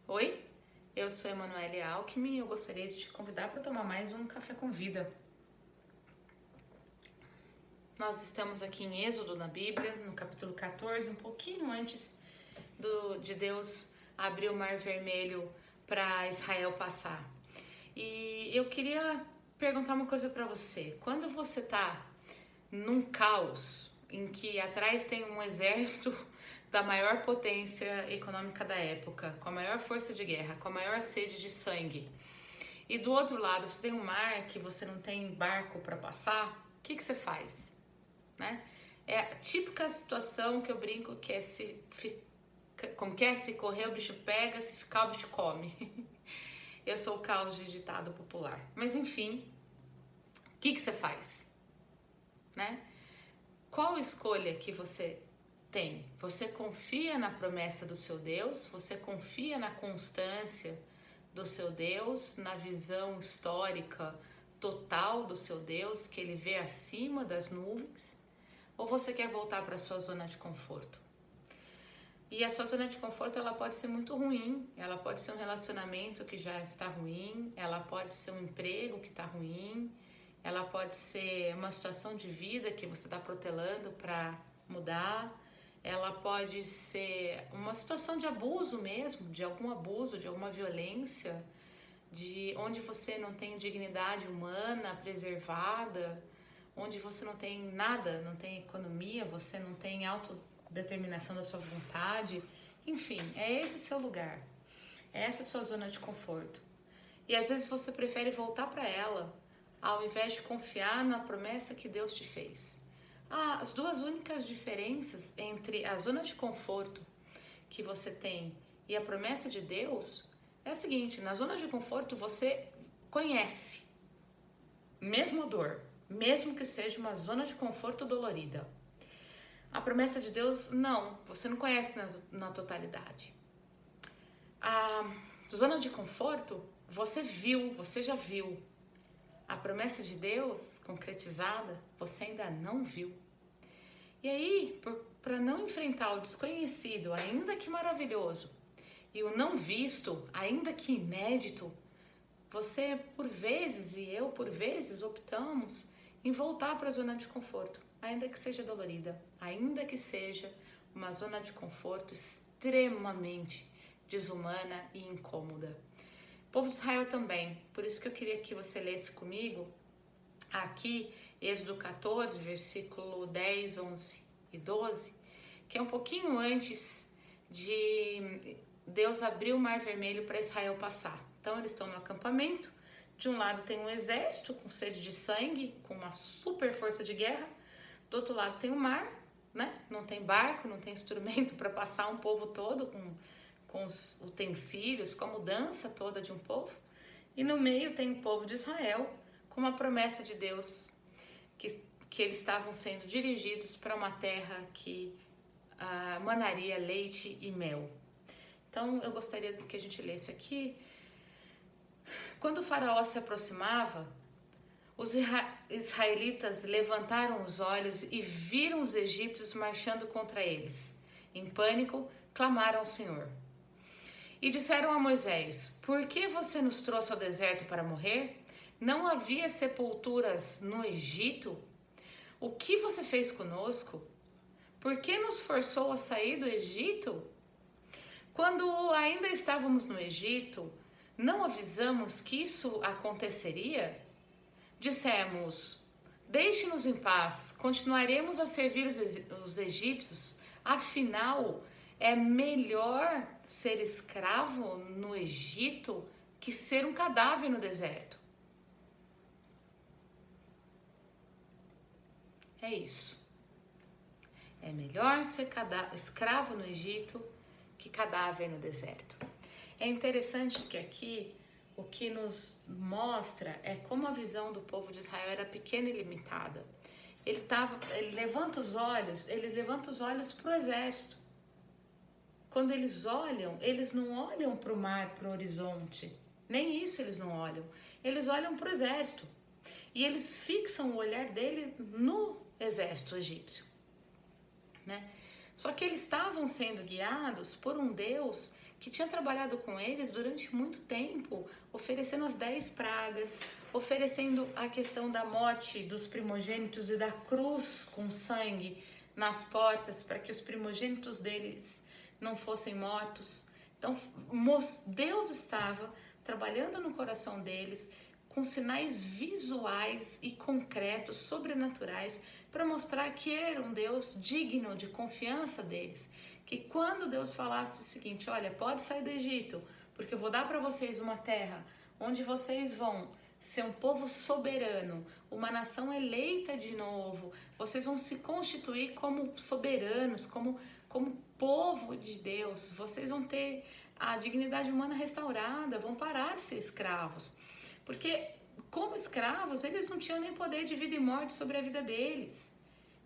Oi, eu sou Emanuele Alckmin e eu gostaria de te convidar para tomar mais um Café com Vida. Nós estamos aqui em Êxodo na Bíblia, no capítulo 14, um pouquinho antes de Deus abrir o Mar Vermelho para Israel passar. E eu queria perguntar uma coisa para você. Quando você está num caos em que atrás tem um exército da maior potência econômica da época, com a maior força de guerra, com a maior sede de sangue, e do outro lado você tem um mar que você não tem barco para passar, o que você faz? Né? É a típica situação que eu brinco que é como que é? Se correr o bicho pega, se ficar o bicho come. Eu sou o caos de ditado popular. Mas enfim, o que você faz? Né? Qual escolha que você tem? Você confia na promessa do seu Deus? Você confia na constância do seu Deus, na visão histórica total do seu Deus, que ele vê acima das nuvens? Ou você quer voltar para a sua zona de conforto? E a sua zona de conforto, ela pode ser muito ruim, ela pode ser um relacionamento que já está ruim, ela pode ser um emprego que está ruim, ela pode ser uma situação de vida que você está protelando para mudar, ela pode ser uma situação de abuso mesmo, de algum abuso, de alguma violência, de onde você não tem dignidade humana preservada, onde você não tem nada, não tem economia, você não tem autodeterminação da sua vontade. Enfim, é esse seu lugar, é essa sua zona de conforto. E às vezes você prefere voltar para ela, ao invés de confiar na promessa que Deus te fez. As duas únicas diferenças entre a zona de conforto que você tem e a promessa de Deus é a seguinte: na zona de conforto você conhece, mesmo a dor, mesmo que seja uma zona de conforto dolorida. A promessa de Deus, não, você não conhece na totalidade. A zona de conforto, você viu, você já viu. A promessa de Deus concretizada, você ainda não viu. E aí, para não enfrentar o desconhecido, ainda que maravilhoso, e o não visto, ainda que inédito, você por vezes e eu por vezes optamos em voltar para a zona de conforto, ainda que seja dolorida, ainda que seja uma zona de conforto extremamente desumana e incômoda. O povo de Israel também, por isso que eu queria que você lesse comigo aqui Êxodo 14, versículo 10, 11 e 12, que é um pouquinho antes de Deus abrir o Mar Vermelho para Israel passar. Então eles estão no acampamento, de um lado tem um exército com sede de sangue, com uma super força de guerra, do outro lado tem o mar, né? Não tem barco, não tem instrumento para passar um povo todo com os utensílios, com a mudança toda de um povo. E no meio tem o povo de Israel, com uma promessa de Deus, que eles estavam sendo dirigidos para uma terra que manaria leite e mel. Então eu gostaria que a gente lesse aqui. Quando o faraó se aproximava, os israelitas levantaram os olhos e viram os egípcios marchando contra eles. Em pânico, clamaram ao Senhor. E disseram a Moisés: por que você nos trouxe ao deserto para morrer? Não havia sepulturas no Egito? O que você fez conosco? Por que nos forçou a sair do Egito? Quando ainda estávamos no Egito, não avisamos que isso aconteceria? Dissemos: deixe-nos em paz, continuaremos a servir os egípcios, afinal, é melhor ser escravo no Egito que ser um cadáver no deserto. É isso. É melhor ser escravo no Egito que cadáver no deserto. É interessante que aqui o que nos mostra é como a visão do povo de Israel era pequena e limitada. Ele levanta os olhos para o exército. Quando eles olham, eles não olham para o mar, para o horizonte. Nem isso eles não olham. Eles olham para o exército. E eles fixam o olhar deles no exército egípcio, né? Só que eles estavam sendo guiados por um Deus que tinha trabalhado com eles durante muito tempo, oferecendo as 10 pragas, oferecendo a questão da morte dos primogênitos e da cruz com sangue nas portas para que os primogênitos deles não fossem mortos. Então, Deus estava trabalhando no coração deles com sinais visuais e concretos, sobrenaturais, para mostrar que era um Deus digno de confiança deles. Que quando Deus falasse o seguinte, olha, pode sair do Egito, porque eu vou dar para vocês uma terra onde vocês vão ser um povo soberano, uma nação eleita de novo, vocês vão se constituir como soberanos, como povo de Deus, vocês vão ter a dignidade humana restaurada, vão parar de ser escravos. Porque como escravos, eles não tinham nem poder de vida e morte sobre a vida deles.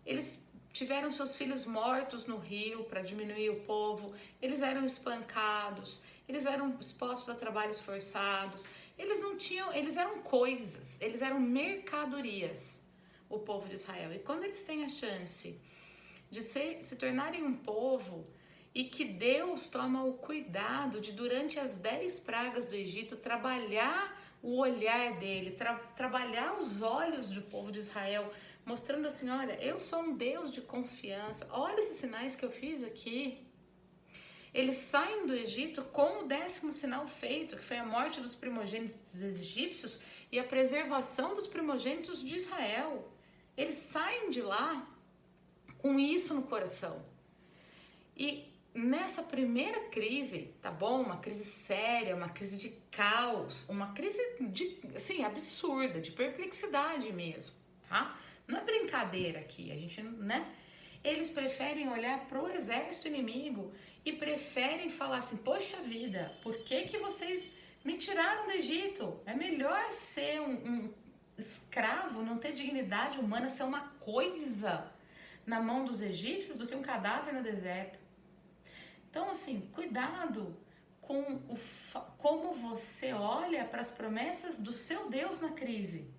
Eles tiveram seus filhos mortos no rio para diminuir o povo, eles eram espancados, eles eram expostos a trabalhos forçados, eles eram coisas, eles eram mercadorias, o povo de Israel. E quando eles têm a chance de se tornarem um povo e que Deus toma o cuidado de, durante as 10 pragas do Egito, trabalhar o olhar dele, trabalhar os olhos do povo de Israel, mostrando assim, olha, eu sou um Deus de confiança, olha esses sinais que eu fiz aqui. Eles saem do Egito com o 10º sinal feito, que foi a morte dos primogênitos dos egípcios e a preservação dos primogênitos de Israel. Eles saem de lá com isso no coração. E nessa primeira crise, tá bom? Uma crise séria, uma crise de caos, uma crise de, assim, absurda, de perplexidade mesmo, tá? Não é brincadeira aqui, a gente, né? Eles preferem olhar pro exército inimigo e preferem falar assim, poxa vida, por que vocês me tiraram do Egito? É melhor ser um escravo, não ter dignidade humana, ser uma coisa na mão dos egípcios do que um cadáver no deserto. Então, assim, cuidado com como você olha para as promessas do seu Deus na crise.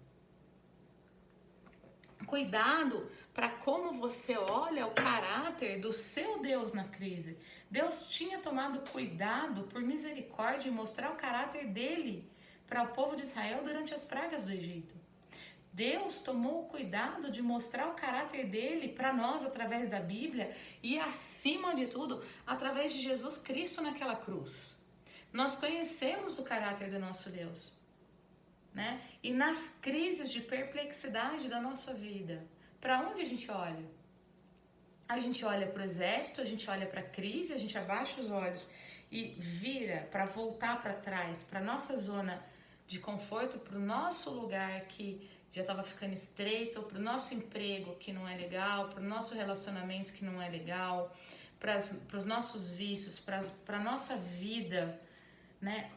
Cuidado para como você olha o caráter do seu Deus na crise. Deus tinha tomado cuidado, por misericórdia, em mostrar o caráter dele para o povo de Israel durante as pragas do Egito. Deus tomou o cuidado de mostrar o caráter dele para nós através da Bíblia e, acima de tudo, através de Jesus Cristo naquela cruz. Nós conhecemos o caráter do nosso Deus, né? E nas crises de perplexidade da nossa vida, para onde a gente olha? A gente olha para o exército, a gente olha para a crise, a gente abaixa os olhos e vira para voltar para trás, para nossa zona de conforto, para o nosso lugar que já estava ficando estreito, para o nosso emprego que não é legal, para o nosso relacionamento que não é legal, para os nossos vícios, para a nossa vida, né,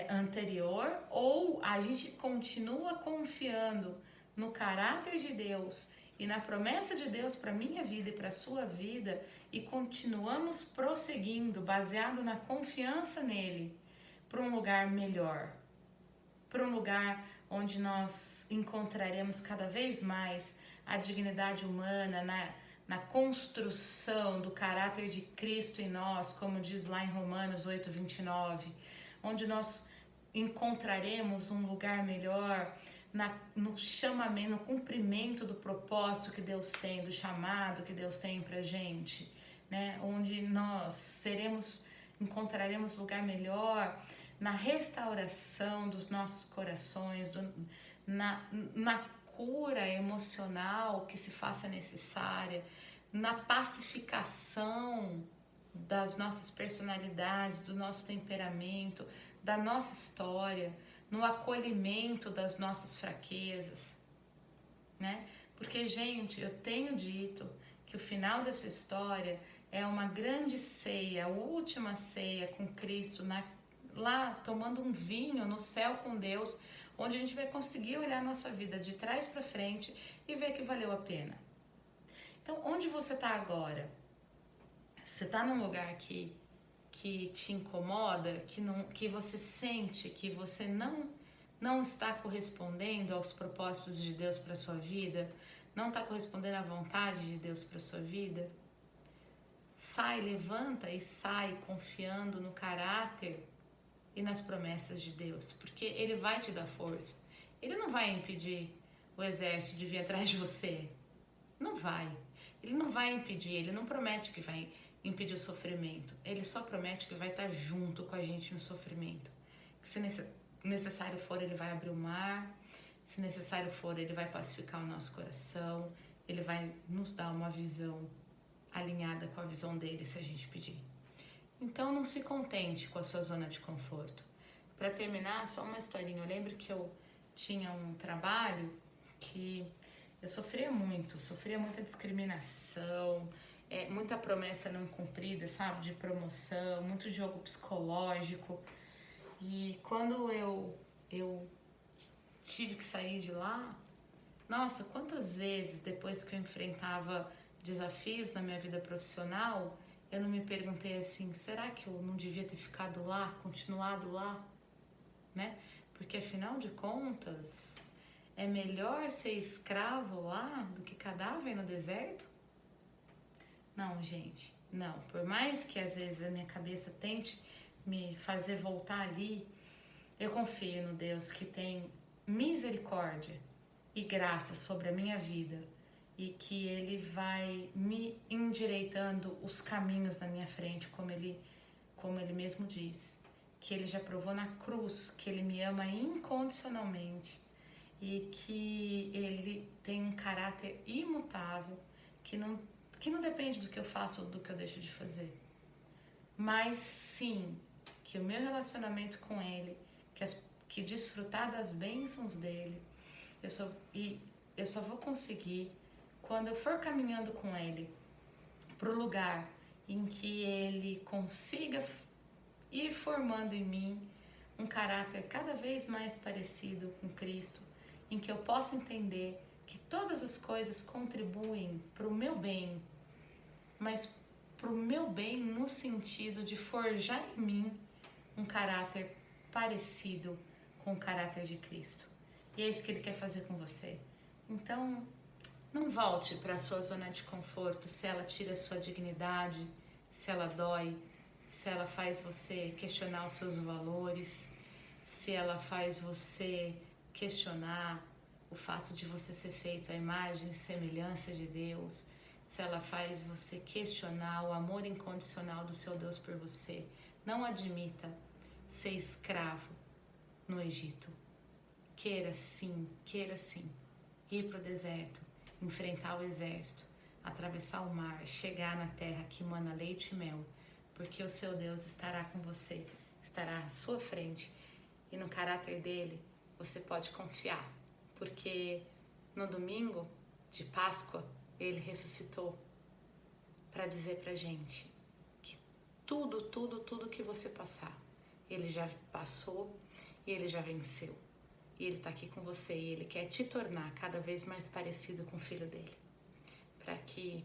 anterior, ou a gente continua confiando no caráter de Deus e na promessa de Deus para minha vida e para a sua vida e continuamos prosseguindo baseado na confiança nele para um lugar melhor, para um lugar onde nós encontraremos cada vez mais a dignidade humana na construção do caráter de Cristo em nós, como diz lá em Romanos 8:29, onde nós encontraremos um lugar melhor no chamamento, no cumprimento do propósito que Deus tem, do chamado que Deus tem pra gente, né? Onde nós encontraremos lugar melhor na restauração dos nossos corações, na cura emocional que se faça necessária, na pacificação das nossas personalidades, do nosso temperamento, da nossa história, no acolhimento das nossas fraquezas, né? Porque, gente, eu tenho dito que o final dessa história é uma grande ceia, a última ceia com Cristo, lá tomando um vinho no céu com Deus, onde a gente vai conseguir olhar a nossa vida de trás para frente e ver que valeu a pena. Então, onde você está agora? Você está num lugar que te incomoda, que você sente que você não está correspondendo aos propósitos de Deus para sua vida, não está correspondendo à vontade de Deus para sua vida? Sai, levanta e sai confiando no caráter e nas promessas de Deus, porque Ele vai te dar força. Ele não vai impedir o exército de vir atrás de você. Não vai. Ele não vai impedir, ele não promete que vai impedir o sofrimento. Ele só promete que vai estar junto com a gente no sofrimento. Que se necessário for, ele vai abrir o mar. Se necessário for, ele vai pacificar o nosso coração. Ele vai nos dar uma visão alinhada com a visão dele, se a gente pedir. Então não se contente com a sua zona de conforto. Para terminar, só uma historinha. Eu lembro que eu tinha um trabalho que eu sofria muita discriminação, muita promessa não cumprida, sabe? De promoção, muito jogo psicológico. E quando eu tive que sair de lá, nossa, quantas vezes depois que eu enfrentava desafios na minha vida profissional, eu não me perguntei assim, será que eu não devia ter ficado lá, continuado lá, né? Porque afinal de contas, é melhor ser escravo lá do que cadáver no deserto? Não, gente, não. Por mais que às vezes a minha cabeça tente me fazer voltar ali, eu confio no Deus que tem misericórdia e graça sobre a minha vida e que Ele vai me endireitando os caminhos na minha frente, como Ele mesmo diz, que Ele já provou na cruz, que Ele me ama incondicionalmente e que Ele tem um caráter imutável, que não depende do que eu faço ou do que eu deixo de fazer, mas sim que o meu relacionamento com Ele, que desfrutar das bênçãos dele, eu só vou conseguir quando eu for caminhando com Ele para o lugar em que Ele consiga ir formando em mim um caráter cada vez mais parecido com Cristo, em que eu possa entender que todas as coisas contribuem para o meu bem, mas para o meu bem no sentido de forjar em mim um caráter parecido com o caráter de Cristo. E é isso que Ele quer fazer com você. Então, não volte para a sua zona de conforto se ela tira a sua dignidade, se ela dói, se ela faz você questionar os seus valores, se ela faz você questionar o fato de você ser feito à imagem e semelhança de Deus, se ela faz você questionar o amor incondicional do seu Deus por você. Não admita ser escravo no Egito. Queira sim ir para o deserto, enfrentar o exército, atravessar o mar, chegar na terra que mana leite e mel, porque o seu Deus estará com você, estará à sua frente, e no caráter dele você pode confiar, porque no domingo de Páscoa ele ressuscitou para dizer pra gente que tudo que você passar, ele já passou e ele já venceu. E Ele está aqui com você e Ele quer te tornar cada vez mais parecido com o Filho dele. Para que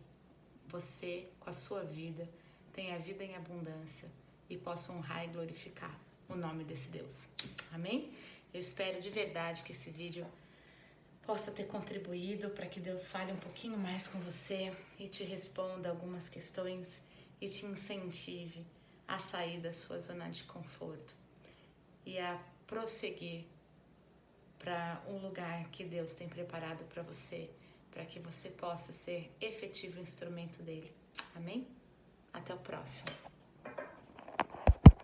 você, com a sua vida, tenha vida em abundância e possa honrar e glorificar o nome desse Deus. Amém? Eu espero de verdade que esse vídeo possa ter contribuído para que Deus fale um pouquinho mais com você e te responda algumas questões e te incentive a sair da sua zona de conforto e a prosseguir para um lugar que Deus tem preparado para você, para que você possa ser efetivo instrumento dele. Amém? Até o próximo.